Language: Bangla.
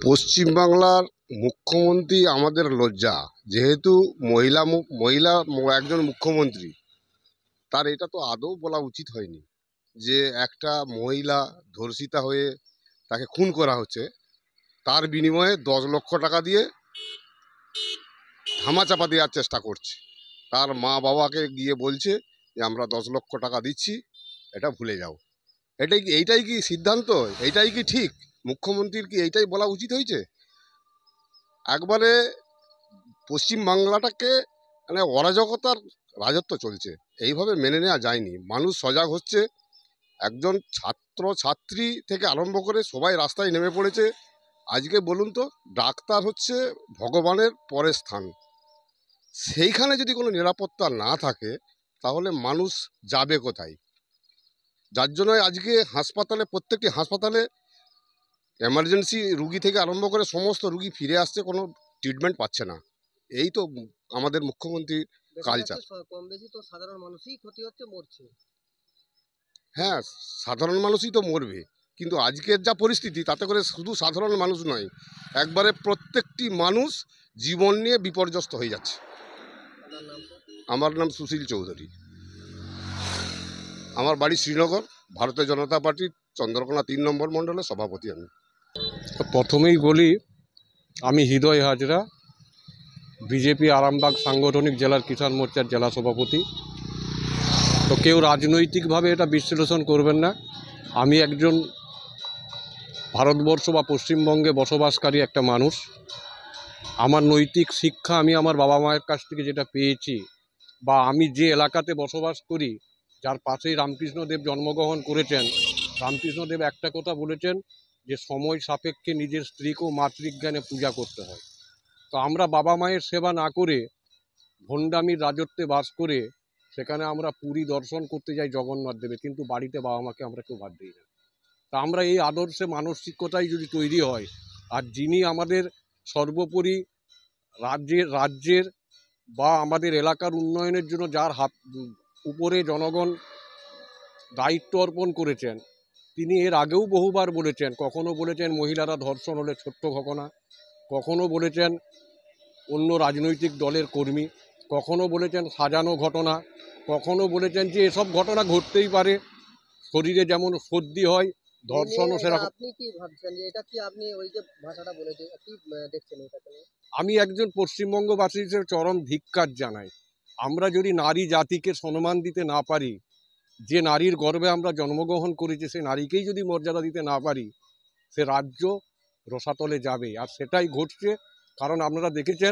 পশ্চিমবাংলার মুখ্যমন্ত্রী আমাদের লজ্জা। যেহেতু মহিলা একজন মুখ্যমন্ত্রী, তার এটা তো আদৌ বলা উচিত হয়নি যে একটা মহিলা ধর্ষিতা হয়ে তাকে খুন করা হচ্ছে, তার বিনিময়ে 10 লক্ষ টাকা দিয়ে ধামাচাপা দেওয়ার চেষ্টা করছে। তার মা বাবাকে গিয়ে বলছে যে আমরা 10 লক্ষ টাকা দিচ্ছি, এটা ভুলে যাও। এইটাই কি সিদ্ধান্ত? এইটাই কি ঠিক? মুখ্যমন্ত্রীর কি এইটাই বলা উচিত হয়েছে? একবারে পশ্চিমবাংলাটাকে মানে অরাজকতার রাজত্ব চলছে, এইভাবে মেনে নেওয়া যায়নি। মানুষ সজাগ হচ্ছে, একজন ছাত্র ছাত্রী থেকে আরম্ভ করে সবাই রাস্তায় নেমে পড়েছে। আজকে বলুন তো, ডাক্তার হচ্ছে ভগবানের পরের স্থান, সেইখানে যদি কোনো নিরাপত্তা না থাকে তাহলে মানুষ যাবে কোথায়? যার জন্য আজকে হাসপাতালে, প্রত্যেকটি হাসপাতালে এমার্জেন্সি রুগী থেকে আরম্ভ করে সমস্ত রুগী ফিরে আসছে, কোনো ট্রিটমেন্ট পাচ্ছে না। এই তো আমাদের মুখ্যমন্ত্রীর কালচার। কম বেশি তো সাধারণ মানুষই ক্ষতি হচ্ছে, মরছে। হ্যাঁ, সাধারণ মানুষই তো মরবে, কিন্তু আজকের যা পরিস্থিতি তাতে করে শুধু সাধারণ মানুষ নয়, একবারে প্রত্যেকটি মানুষ জীবন নিয়ে বিপর্যস্ত হয়ে যাচ্ছে। আমার নাম সুশীল চৌধুরী, আমার বাড়ি শ্রীনগর, ভারতীয় জনতা পার্টির চন্দ্রকোনা 3 নম্বর মণ্ডলের সভাপতি আমি। প্রথমেই বলি, আমি হৃদয় হাজরা, বিজেপি আরামবাগ সাংগঠনিক জেলার কিষাণ মোর্চার জেলা সভাপতি। তো কেউ রাজনৈতিকভাবে এটা বিশ্লেষণ করবেন না। আমি একজন ভারতবর্ষ বা পশ্চিমবঙ্গে বসবাসকারী একটা মানুষ। আমার নৈতিক শিক্ষা আমি আমার বাবা মায়ের কাছ থেকে যেটা পেয়েছি, বা আমি যে এলাকাতে বসবাস করি, যার পাশেই রামকৃষ্ণদেব জন্মগ্রহণ করেছেন, রামকৃষ্ণদেব একটা কথা বলেছেন যে সময় সাপেক্ষে নিজের স্ত্রীকেও মাতৃজ্ঞানে পূজা করতে হয়। তো আমরা বাবা মায়ের সেবা না করে ভণ্ডামির রাজত্বে বাস করে সেখানে আমরা পুরী দর্শন করতে যাই জগন্নাথ দেবে, কিন্তু বাড়িতে বাবা মাকে আমরা কেউ বাদ দিই না। তা আমরা এই আদর্শে মানসিকতাই যদি তৈরি হয়, আর যিনি আমাদের সর্বোপরি রাজ্যের বা আমাদের এলাকার উন্নয়নের জন্য যার হাত উপরে জনগণ দায়িত্ব অর্পণ করেছেন, তিনি এর আগেও বহুবার বলেছেন। কখনো বলেছেন মহিলারা ধর্ষণ হলে ছোট্ট ঘটনা, কখনো বলেছেন অন্য রাজনৈতিক দলের কর্মী, কখনো বলেছেন সাজানো ঘটনা, কখনো বলেছেন যে এসব ঘটনা ঘটতেই পারে, শরীরে যেমন সর্দি হয় ধর্ষণও সেরকম। আপনি কি ভাবছেন যে এটা কি আপনি ওই যে ভাষাটা বলেছে কি দেখছেন এটাকে? আমি একজন পশ্চিমবঙ্গবাসী হিসেবে চরম ধিক্কার জানাই। আমরা যদি নারী জাতিকে সম্মান দিতে না পারি, যে নারীর গর্ভে আমরা জন্মগ্রহণ করেছি সে নারীকেই যদি মর্যাদা দিতে না পারি, সে রাজ্য রসাতলে যাবে। আর সেটাই ঘটছে, কারণ আপনারা দেখেছেন